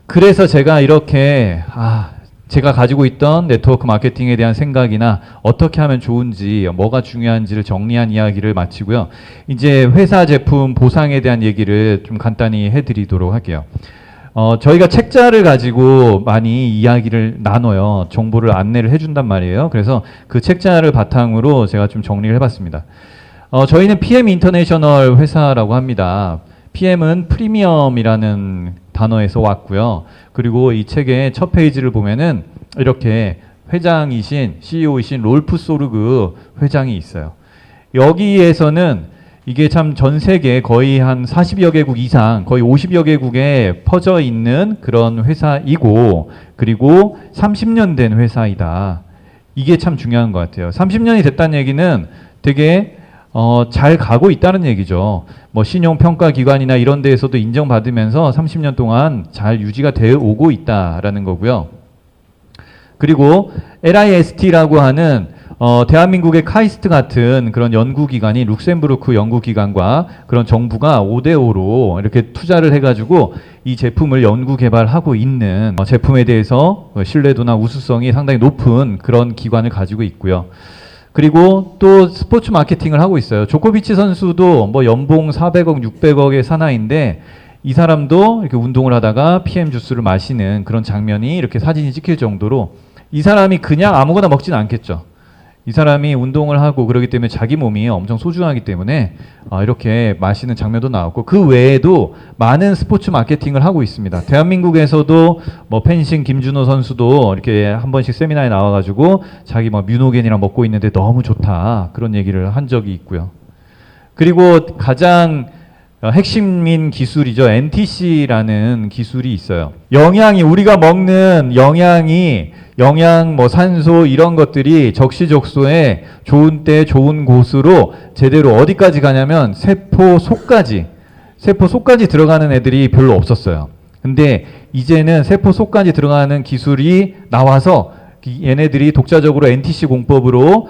그래서 제가 이렇게 제가 가지고 있던 네트워크 마케팅에 대한 생각이나 어떻게 하면 좋은지, 뭐가 중요한지를 정리한 이야기를 마치고요. 이제 회사 제품 보상에 대한 얘기를 좀 간단히 해드리도록 할게요. 저희가 책자를 가지고 많이 이야기를 나눠요. 정보를 안내를 해준단 말이에요. 그래서 그 책자를 바탕으로 제가 좀 정리를 해봤습니다. 저희는 PM 인터내셔널 회사라고 합니다. PM은 프리미엄이라는 단어에서 왔고요. 그리고 이 책의 첫 페이지를 보면은 이렇게 회장이신 CEO이신 롤프 소르그 회장이 있어요. 여기에서는 이게 참 전 세계 거의 한 40여 개국 이상, 거의 50여 개국에 퍼져 있는 그런 회사이고, 그리고 30년 된 회사이다. 이게 참 중요한 것 같아요. 30년이 됐다는 얘기는 되게 잘 가고 있다는 얘기죠. 뭐 신용평가기관이나 이런 데에서도 인정받으면서 30년 동안 잘 유지가 되어 오고 있다라는 거고요. 그리고 LIST라고 하는 대한민국의 카이스트 같은 그런 연구기관이 룩셈부르크 연구기관과 그런 정부가 5대5로 이렇게 투자를 해가지고 이 제품을 연구 개발하고 있는 제품에 대해서 신뢰도나 우수성이 상당히 높은 그런 기관을 가지고 있고요. 그리고 또 스포츠 마케팅을 하고 있어요. 조코비치 선수도 뭐 연봉 400억, 600억의 사나이인데 이 사람도 이렇게 운동을 하다가 PM 주스를 마시는 그런 장면이 이렇게 사진이 찍힐 정도로 이 사람이 그냥 아무거나 먹지는 않겠죠. 이 사람이 운동을 하고 그러기 때문에 자기 몸이 엄청 소중하기 때문에 이렇게 마시는 장면도 나왔고, 그 외에도 많은 스포츠 마케팅을 하고 있습니다. 대한민국에서도 뭐 펜싱 김준호 선수도 이렇게 한 번씩 세미나에 나와가지고 자기 뭐 뮤노겐이랑 먹고 있는데 너무 좋다 그런 얘기를 한 적이 있고요. 그리고 가장 핵심인 기술이죠. NTC라는 기술이 있어요. 영양이, 우리가 먹는 영양이, 영양, 뭐 산소 이런 것들이 적시적소에 좋은 때 좋은 곳으로 제대로 어디까지 가냐면 세포 속까지 들어가는 애들이 별로 없었어요. 근데 이제는 세포 속까지 들어가는 기술이 나와서 얘네들이 독자적으로 NTC 공법으로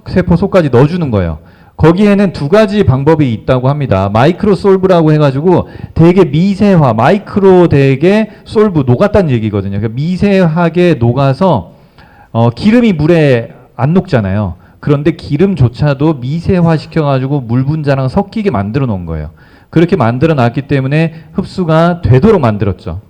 세포 속까지 넣어주는 거예요. 거기에는 두 가지 방법이 있다고 합니다. 마이크로 솔브라고 해가지고 되게 미세화, 마이크로 되게 솔브, 녹았다는 얘기거든요. 그러니까 미세하게 녹아서 기름이 물에 안 녹잖아요. 그런데 기름조차도 미세화 시켜가지고 물 분자랑 섞이게 만들어 놓은 거예요. 그렇게 만들어 놨기 때문에 흡수가 되도록 만들었죠.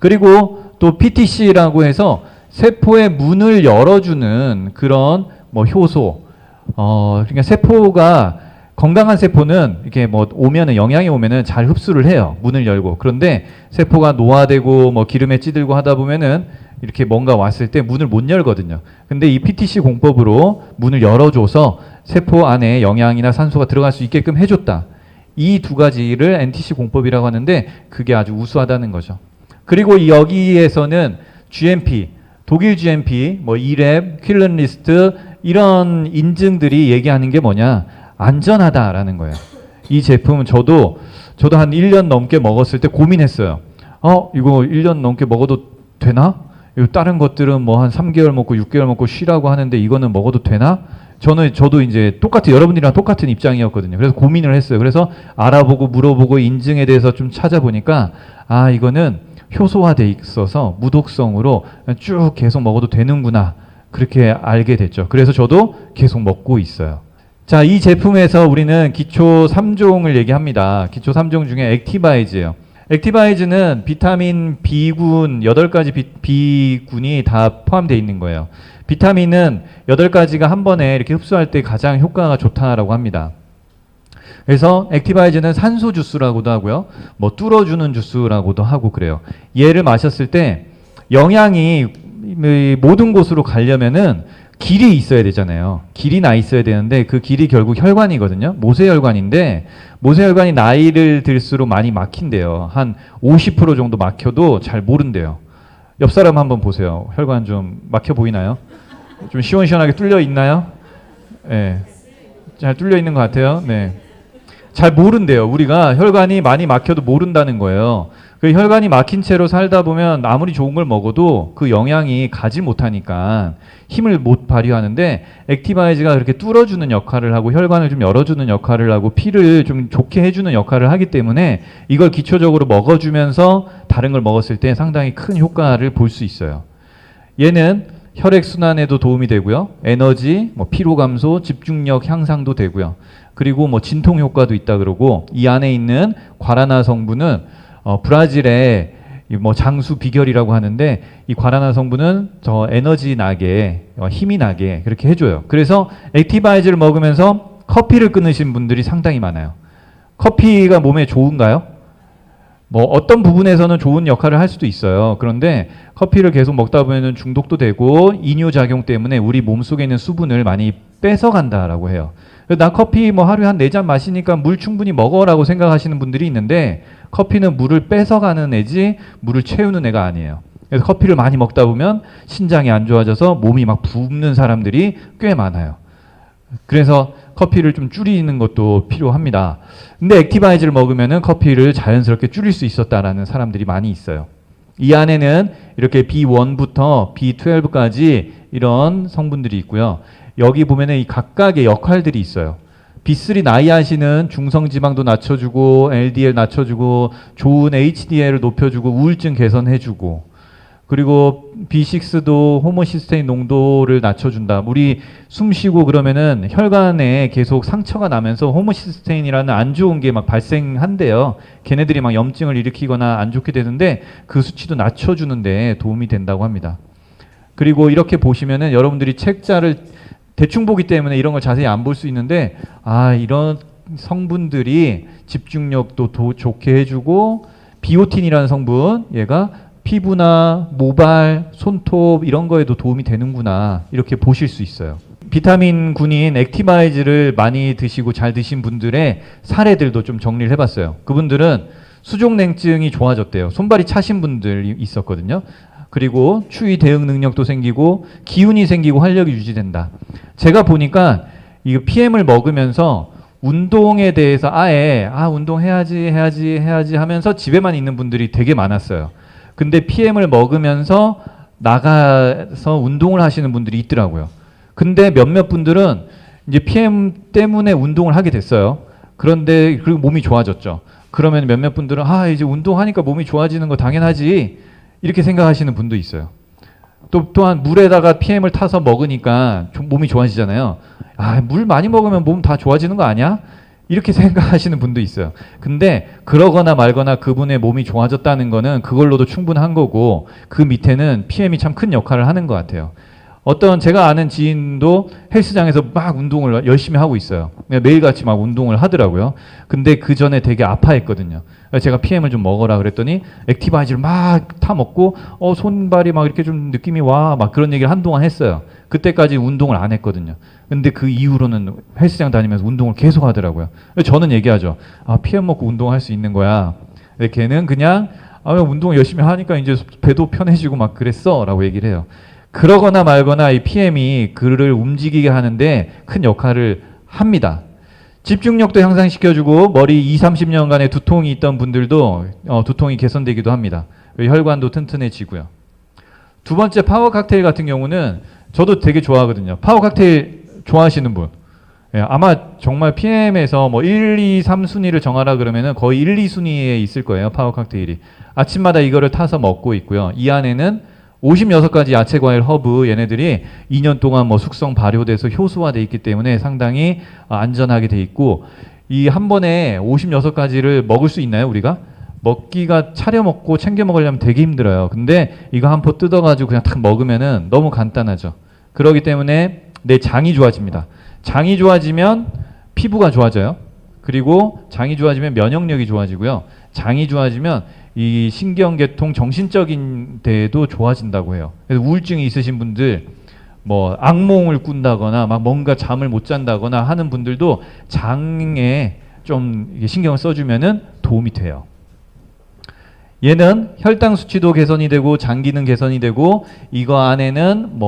그리고 또 PTC라고 해서 세포의 문을 열어주는 그런 뭐 효소, 그러니까 세포가, 건강한 세포는 이렇게 뭐 오면은, 영양이 오면은 잘 흡수를 해요. 문을 열고. 그런데 세포가 노화되고 뭐 기름에 찌들고 하다 보면은 이렇게 뭔가 왔을 때 문을 못 열거든요. 근데 이 PTC 공법으로 문을 열어줘서 세포 안에 영양이나 산소가 들어갈 수 있게끔 해줬다. 이 두 가지를 NTC 공법이라고 하는데 그게 아주 우수하다는 거죠. 그리고 여기에서는 GMP, 독일 GMP, 뭐 이랩, 퀼런리스트 이런 인증들이 얘기하는 게 뭐냐? 안전하다라는 거예요. 이 제품은 저도 한 1년 넘게 먹었을 때 고민했어요. 이거 1년 넘게 먹어도 되나? 다른 것들은 뭐 한 3개월 먹고 6개월 먹고 쉬라고 하는데 이거는 먹어도 되나? 저도 이제 여러분들이랑 똑같은 입장이었거든요. 그래서 고민을 했어요. 그래서 알아보고 물어보고 인증에 대해서 좀 찾아보니까 이거는 효소화돼 있어서 무독성으로 쭉 계속 먹어도 되는구나. 그렇게 알게 됐죠. 그래서 저도 계속 먹고 있어요. 자, 이 제품에서 우리는 기초 3종을 얘기합니다. 기초 3종 중에 액티바이즈예요. 액티바이즈는 비타민 B군, 8가지 B군이 다 포함되어 있는 거예요. 비타민은 8가지가 한 번에 이렇게 흡수할 때 가장 효과가 좋다라고 합니다. 그래서 액티바이즈는 산소 주스라고도 하고요. 뭐 뚫어주는 주스라고도 하고 그래요. 얘를 마셨을 때 영양이 모든 곳으로 가려면은 길이 있어야 되잖아요. 길이 나 있어야 되는데 그 길이 결국 혈관이거든요. 모세혈관인데 모세혈관이 나이를 들수록 많이 막힌대요. 한 50% 정도 막혀도 잘 모른대요. 옆 사람 한번 보세요. 혈관 좀 막혀 보이나요? 좀 시원시원하게 뚫려 있나요? 네. 잘 뚫려 있는 것 같아요. 네. 잘 모른대요. 우리가 혈관이 많이 막혀도 모른다는 거예요. 그 혈관이 막힌 채로 살다 보면 아무리 좋은 걸 먹어도 그 영양이 가지 못하니까 힘을 못 발휘하는데, 액티바이즈가 그렇게 뚫어주는 역할을 하고 혈관을 좀 열어주는 역할을 하고 피를 좀 좋게 해주는 역할을 하기 때문에 이걸 기초적으로 먹어주면서 다른 걸 먹었을 때 상당히 큰 효과를 볼 수 있어요. 얘는 혈액순환에도 도움이 되고요. 에너지, 피로 감소, 집중력 향상도 되고요. 그리고 진통 효과도 있다 그러고, 이 안에 있는 과라나 성분은 브라질의 장수 비결이라고 하는데, 이 과라나 성분은 저 에너지 나게, 힘이 나게 그렇게 해줘요. 그래서 액티바이즈를 먹으면서 커피를 끊으신 분들이 상당히 많아요. 커피가 몸에 좋은가요? 어떤 부분에서는 좋은 역할을 할 수도 있어요. 그런데 커피를 계속 먹다 보면 중독도 되고 이뇨작용 때문에 우리 몸속에 있는 수분을 많이 뺏어간다라고 해요. 나 커피 하루에 한 4잔 마시니까 물 충분히 먹어라고 생각하시는 분들이 있는데, 커피는 물을 뺏어가는 애지 물을 채우는 애가 아니에요. 그래서 커피를 많이 먹다 보면 신장이 안 좋아져서 몸이 막 붓는 사람들이 꽤 많아요. 그래서 커피를 좀 줄이는 것도 필요합니다. 근데 액티바이즈를 먹으면은 커피를 자연스럽게 줄일 수 있었다라는 사람들이 많이 있어요. 이 안에는 이렇게 B1부터 B12까지 이런 성분들이 있고요. 여기 보면은 이 각각의 역할들이 있어요. B3 나이아신은 중성지방도 낮춰주고 LDL 낮춰주고 좋은 HDL을 높여주고 우울증 개선해주고, 그리고 B6도 호모시스테인 농도를 낮춰준다. 우리 숨 쉬고 그러면은 혈관에 계속 상처가 나면서 호모시스테인이라는 안 좋은 게 막 발생한대요. 걔네들이 막 염증을 일으키거나 안 좋게 되는데 그 수치도 낮춰주는 데 도움이 된다고 합니다. 그리고 이렇게 보시면은 여러분들이 책자를 대충 보기 때문에 이런 걸 자세히 안 볼 수 있는데, 이런 성분들이 집중력도 좋게 해주고, 비오틴이라는 성분, 얘가 피부나 모발, 손톱 이런 거에도 도움이 되는구나, 이렇게 보실 수 있어요. 비타민 군인 액티바이즈를 많이 드시고 잘 드신 분들의 사례들도 좀 정리를 해봤어요. 그분들은 수족냉증이 좋아졌대요. 손발이 차신 분들이 있었거든요. 그리고 추위 대응 능력도 생기고 기운이 생기고 활력이 유지된다. 제가 보니까 이 PM을 먹으면서 운동에 대해서 아예 운동해야지 하면서 집에만 있는 분들이 되게 많았어요. 근데 PM을 먹으면서 나가서 운동을 하시는 분들이 있더라고요. 근데 몇몇 분들은 이제 PM 때문에 운동을 하게 됐어요. 그런데 그리고 몸이 좋아졌죠. 그러면 몇몇 분들은 이제 운동하니까 몸이 좋아지는 거 당연하지, 이렇게 생각하시는 분도 있어요. 또한 물에다가 PM을 타서 먹으니까 몸이 좋아지잖아요. 물 많이 먹으면 몸 다 좋아지는 거 아니야? 이렇게 생각하시는 분도 있어요. 근데 그러거나 말거나 그분의 몸이 좋아졌다는 거는 그걸로도 충분한 거고, 그 밑에는 PM이 참 큰 역할을 하는 것 같아요. 어떤 제가 아는 지인도 헬스장에서 막 운동을 열심히 하고 있어요. 매일같이 막 운동을 하더라고요. 근데 그 전에 되게 아파했거든요. 제가 PM을 좀 먹어라 그랬더니 액티바이즈를 막 타먹고 손발이 막 이렇게 좀 느낌이 와, 막 그런 얘기를 한동안 했어요. 그때까지 운동을 안 했거든요. 근데 그 이후로는 헬스장 다니면서 운동을 계속 하더라고요. 저는 얘기하죠. PM 먹고 운동할 수 있는 거야. 근데 걔는 그냥 운동 열심히 하니까 이제 배도 편해지고 막 그랬어 라고 얘기를 해요. 그러거나 말거나 이 PM이 그를 움직이게 하는데 큰 역할을 합니다. 집중력도 향상시켜주고 머리 20-30년간의 두통이 있던 분들도 두통이 개선되기도 합니다. 혈관도 튼튼해지고요. 두 번째 파워 칵테일 같은 경우는 저도 되게 좋아하거든요. 파워 칵테일 좋아하시는 분. 아마 정말 PM에서 1, 2, 3순위를 정하라 그러면은 거의 1, 2순위에 있을 거예요. 파워 칵테일이. 아침마다 이거를 타서 먹고 있고요. 이 안에는 56가지 야채, 과일, 허브 얘네들이 2년 동안 숙성 발효돼서 효소화돼 있기 때문에 상당히 안전하게 돼 있고, 이 한 번에 56가지를 먹을 수 있나요, 우리가? 먹기가 차려 먹고 챙겨 먹으려면 되게 힘들어요. 근데 이거 한 포 뜯어가지고 그냥 탁 먹으면은 너무 간단하죠. 그렇기 때문에 내 장이 좋아집니다. 장이 좋아지면 피부가 좋아져요. 그리고 장이 좋아지면 면역력이 좋아지고요. 장이 좋아지면 이 신경계통 정신적인 데도 좋아진다고 해요. 그래서 우울증이 있으신 분들, 악몽을 꾼다거나 막 뭔가 잠을 못 잔다거나 하는 분들도 장에 좀 신경을 써주면은 도움이 돼요. 얘는 혈당 수치도 개선이 되고 장 기능 개선이 되고, 이거 안에는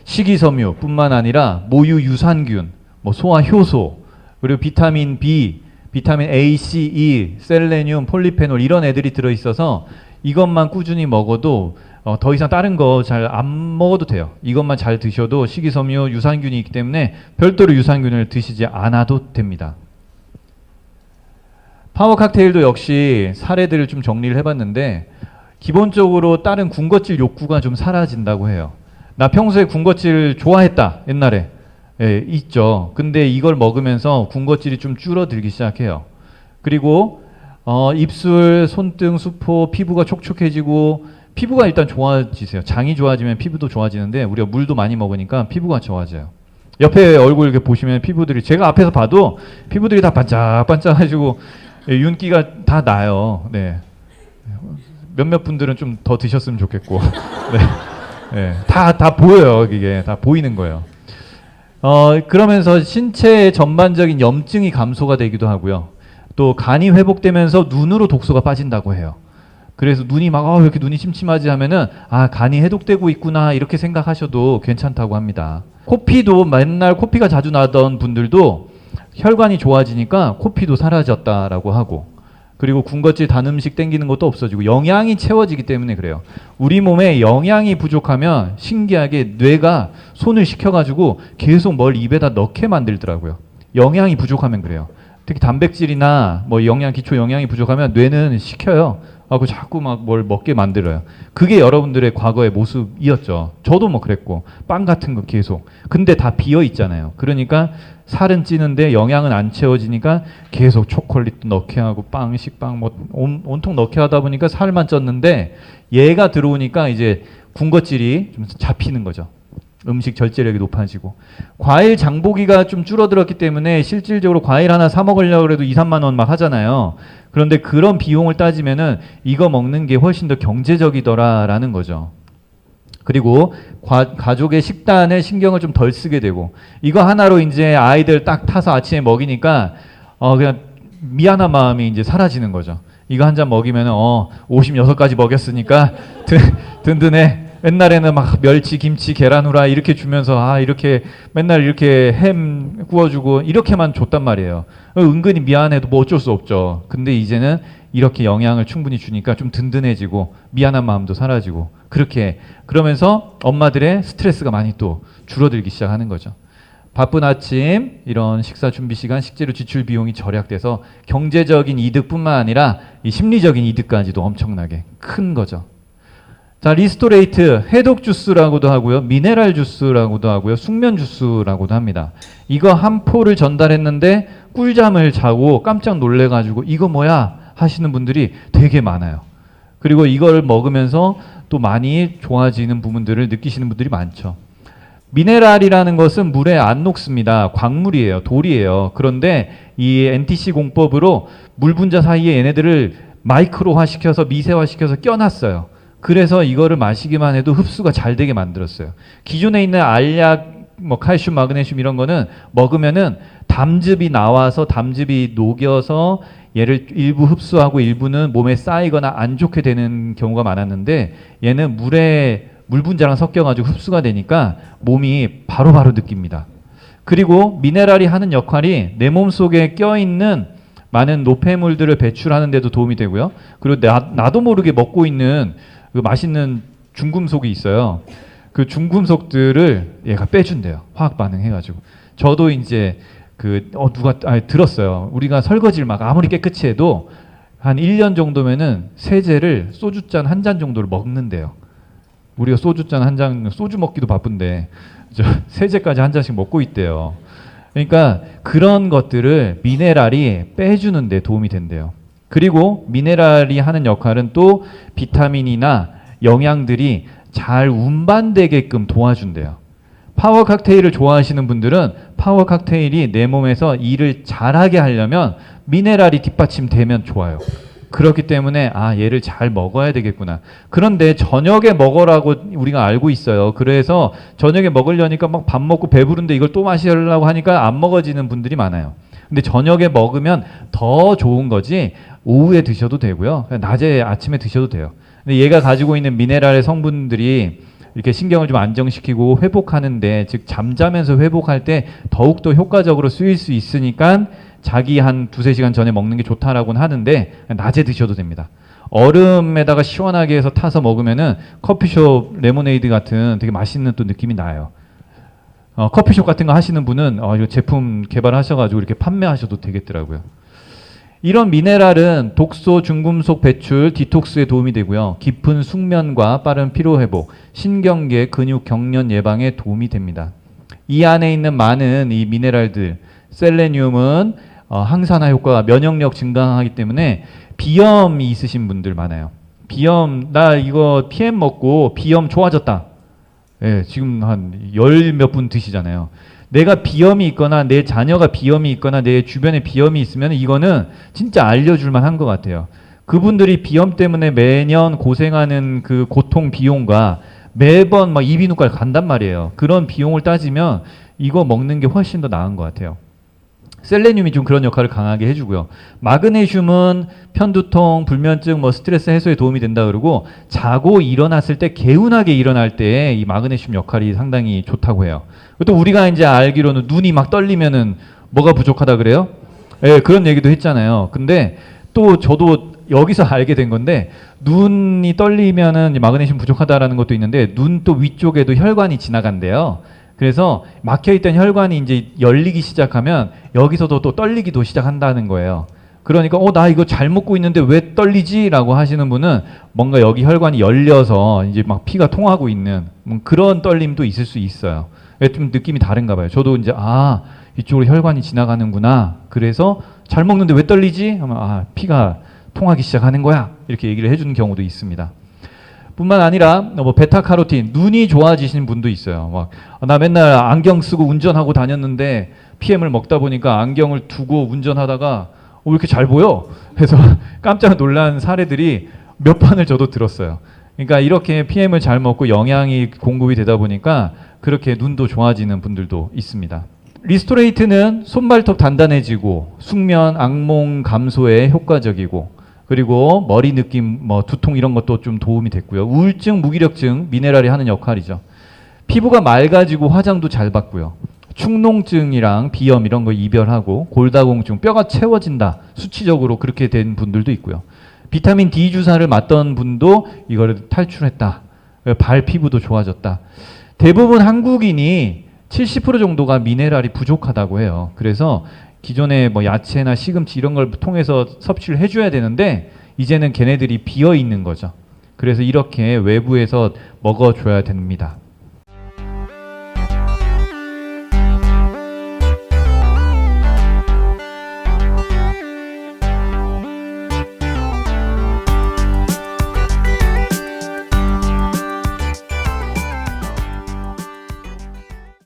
식이섬유뿐만 아니라 모유 유산균, 소화 효소, 그리고 비타민 B, 비타민 A, C, E, 셀레늄, 폴리페놀 이런 애들이 들어있어서 이것만 꾸준히 먹어도 더 이상 다른 거 잘 안 먹어도 돼요. 이것만 잘 드셔도 식이섬유, 유산균이 있기 때문에 별도로 유산균을 드시지 않아도 됩니다. 파워 칵테일도 역시 사례들을 좀 정리를 해봤는데 기본적으로 다른 군것질 욕구가 좀 사라진다고 해요. 나 평소에 군것질 좋아했다 옛날에. 예, 있죠. 근데 이걸 먹으면서 군것질이 좀 줄어들기 시작해요. 그리고 입술, 손등, 수포, 피부가 촉촉해지고 피부가 일단 좋아지세요. 장이 좋아지면 피부도 좋아지는데 우리가 물도 많이 먹으니까 피부가 좋아져요. 옆에 얼굴 이렇게 보시면 피부들이 제가 앞에서 봐도 피부들이 다 반짝반짝해지고 윤기가 다 나요. 네. 몇몇 분들은 좀 더 드셨으면 좋겠고. 네. 네. 다 보여요. 이게 다 보이는 거예요. 그러면서 신체의 전반적인 염증이 감소가 되기도 하고요. 또 간이 회복되면서 눈으로 독소가 빠진다고 해요. 그래서 눈이 막 왜 이렇게 눈이 침침하지 하면은 간이 해독되고 있구나 이렇게 생각하셔도 괜찮다고 합니다. 코피도 맨날 코피가 자주 나던 분들도 혈관이 좋아지니까 코피도 사라졌다라고 하고 그리고 군것질 단 음식 땡기는 것도 없어지고 영양이 채워지기 때문에 그래요. 우리 몸에 영양이 부족하면 신기하게 뇌가 손을 시켜가지고 계속 뭘 입에다 넣게 만들더라고요. 영양이 부족하면 그래요. 특히 단백질이나 뭐 기초 영양이 부족하면 뇌는 시켜요. 하고 자꾸 막 뭘 먹게 만들어요. 그게 여러분들의 과거의 모습이었죠. 저도 뭐 그랬고 빵 같은 거 계속. 근데 다 비어 있잖아요. 그러니까 살은 찌는데 영양은 안 채워지니까 계속 초콜릿도 넣게 하고 빵, 식빵 뭐 온통 넣게 하다 보니까 살만 쪘는데 얘가 들어오니까 이제 군것질이 좀 잡히는 거죠. 음식 절제력이 높아지고 과일 장보기가 좀 줄어들었기 때문에 실질적으로 과일 하나 사 먹으려고 해도 2, 3만 원 막 하잖아요. 그런데 그런 비용을 따지면은 이거 먹는 게 훨씬 더 경제적이더라라는 거죠. 그리고 가족의 식단에 신경을 좀 덜 쓰게 되고 이거 하나로 이제 아이들 딱 타서 아침에 먹이니까 그냥 미안한 마음이 이제 사라지는 거죠. 이거 한 잔 먹이면은 56가지 먹였으니까 든든해. 옛날에는 막 멸치, 김치, 계란 후라이 이렇게 주면서 이렇게 맨날 이렇게 햄 구워주고 이렇게만 줬단 말이에요. 은근히 미안해도 뭐 어쩔 수 없죠. 근데 이제는 이렇게 영양을 충분히 주니까 좀 든든해지고 미안한 마음도 사라지고 그렇게 그러면서 엄마들의 스트레스가 많이 또 줄어들기 시작하는 거죠. 바쁜 아침 이런 식사 준비 시간 식재료 지출 비용이 절약돼서 경제적인 이득뿐만 아니라 이 심리적인 이득까지도 엄청나게 큰 거죠. 자, 리스토레이트 해독 주스라고도 하고요. 미네랄 주스라고도 하고요. 숙면 주스라고도 합니다. 이거 한 포를 전달했는데 꿀잠을 자고 깜짝 놀래가지고 이거 뭐야 하시는 분들이 되게 많아요. 그리고 이걸 먹으면서 또 많이 좋아지는 부분들을 느끼시는 분들이 많죠. 미네랄이라는 것은 물에 안 녹습니다. 광물이에요. 돌이에요. 그런데 이 NTC 공법으로 물 분자 사이에 얘네들을 마이크로화 시켜서 미세화 시켜서 껴놨어요. 그래서 이거를 마시기만 해도 흡수가 잘 되게 만들었어요. 기존에 있는 알약, 뭐 칼슘, 마그네슘 이런 거는 먹으면은 담즙이 나와서 담즙이 녹여서 얘를 일부 흡수하고 일부는 몸에 쌓이거나 안 좋게 되는 경우가 많았는데 얘는 물 분자랑 섞여가지고 흡수가 되니까 몸이 바로바로 느낍니다. 그리고 미네랄이 하는 역할이 내 몸속에 껴있는 많은 노폐물들을 배출하는 데도 도움이 되고요. 그리고 나도 모르게 먹고 있는 그 맛있는 중금속이 있어요. 그 중금속들을 얘가 빼준대요. 화학 반응해가지고. 저도 이제 누가 들었어요. 우리가 설거지를 막 아무리 깨끗이 해도 한 1년 정도면은 세제를 소주잔 한 잔 정도를 먹는데요. 우리가 소주잔 한 잔, 소주 먹기도 바쁜데 세제까지 한 잔씩 먹고 있대요. 그러니까 그런 것들을 미네랄이 빼주는 데 도움이 된대요. 그리고 미네랄이 하는 역할은 또 비타민이나 영양들이 잘 운반되게끔 도와준대요. 파워 칵테일을 좋아하시는 분들은 파워 칵테일이 내 몸에서 일을 잘하게 하려면 미네랄이 뒷받침되면 좋아요. 그렇기 때문에 얘를 잘 먹어야 되겠구나. 그런데 저녁에 먹으라고 우리가 알고 있어요. 그래서 저녁에 먹으려니까 막 밥 먹고 배부른데 이걸 또 마시려고 하니까 안 먹어지는 분들이 많아요. 근데 저녁에 먹으면 더 좋은 거지 오후에 드셔도 되고요. 낮에 아침에 드셔도 돼요. 근데 얘가 가지고 있는 미네랄의 성분들이 이렇게 신경을 좀 안정시키고 회복하는데 즉 잠자면서 회복할 때 더욱더 효과적으로 쓰일 수 있으니까 자기 한 두세 시간 전에 먹는 게 좋다라고는 하는데 낮에 드셔도 됩니다. 얼음에다가 시원하게 해서 타서 먹으면은 커피숍 레모네이드 같은 되게 맛있는 또 느낌이 나요. 커피숍 같은 거 하시는 분은 이거 제품 개발하셔가지고 이렇게 판매하셔도 되겠더라고요. 이런 미네랄은 독소, 중금속 배출, 디톡스에 도움이 되고요. 깊은 숙면과 빠른 피로회복, 신경계, 근육 경련 예방에 도움이 됩니다. 이 안에 있는 많은 이 미네랄들, 셀레늄은 항산화 효과가 면역력 증강하기 때문에 비염이 있으신 분들 많아요. 비염, 나 이거 PM 먹고 비염 좋아졌다. 예, 지금 한 열 몇 분 드시잖아요. 내가 비염이 있거나 내 자녀가 비염이 있거나 내 주변에 비염이 있으면 이거는 진짜 알려줄 만한 것 같아요. 그분들이 비염 때문에 매년 고생하는 그 고통 비용과 매번 막 이비인후과를 간단 말이에요. 그런 비용을 따지면 이거 먹는 게 훨씬 더 나은 것 같아요. 셀레늄이 좀 그런 역할을 강하게 해주고요. 마그네슘은 편두통, 불면증, 스트레스 해소에 도움이 된다 그러고 자고 일어났을 때 개운하게 일어날 때 이 마그네슘 역할이 상당히 좋다고 해요. 또 우리가 이제 알기로는 눈이 막 떨리면은 뭐가 부족하다 그래요? 예, 그런 얘기도 했잖아요. 근데 또 저도 여기서 알게 된 건데 눈이 떨리면은 마그네슘 부족하다라는 것도 있는데 눈 또 위쪽에도 혈관이 지나간대요. 그래서 막혀있던 혈관이 이제 열리기 시작하면 여기서도 또 떨리기도 시작한다는 거예요. 그러니까 나 이거 잘 먹고 있는데 왜 떨리지? 라고 하시는 분은 뭔가 여기 혈관이 열려서 이제 막 피가 통하고 있는 그런 떨림도 있을 수 있어요. 좀 느낌이 다른가 봐요. 저도 이제 이쪽으로 혈관이 지나가는구나. 그래서 잘 먹는데 왜 떨리지? 하면 피가 통하기 시작하는 거야. 이렇게 얘기를 해주는 경우도 있습니다. 뿐만 아니라 베타카로틴, 눈이 좋아지시는 분도 있어요. 나 맨날 안경 쓰고 운전하고 다녔는데 PM을 먹다 보니까 안경을 두고 운전하다가 왜 이렇게 잘 보여? 해서 깜짝 놀란 사례들이 몇 번을 저도 들었어요. 그러니까 이렇게 PM을 잘 먹고 영양이 공급이 되다 보니까 그렇게 눈도 좋아지는 분들도 있습니다. 리스토레이트는 손발톱 단단해지고 숙면, 악몽 감소에 효과적이고 그리고 머리 느낌, 두통 이런 것도 좀 도움이 됐고요. 우울증, 무기력증, 미네랄이 하는 역할이죠. 피부가 맑아지고 화장도 잘 받고요. 축농증이랑 비염 이런 거 이별하고 골다공증, 뼈가 채워진다. 수치적으로 그렇게 된 분들도 있고요. 비타민 D 주사를 맞던 분도 이거를 탈출했다. 발 피부도 좋아졌다. 대부분 한국인이 70% 정도가 미네랄이 부족하다고 해요. 그래서 기존에 야채나 시금치 이런 걸 통해서 섭취를 해줘야 되는데 이제는 걔네들이 비어 있는 거죠. 그래서 이렇게 외부에서 먹어줘야 됩니다.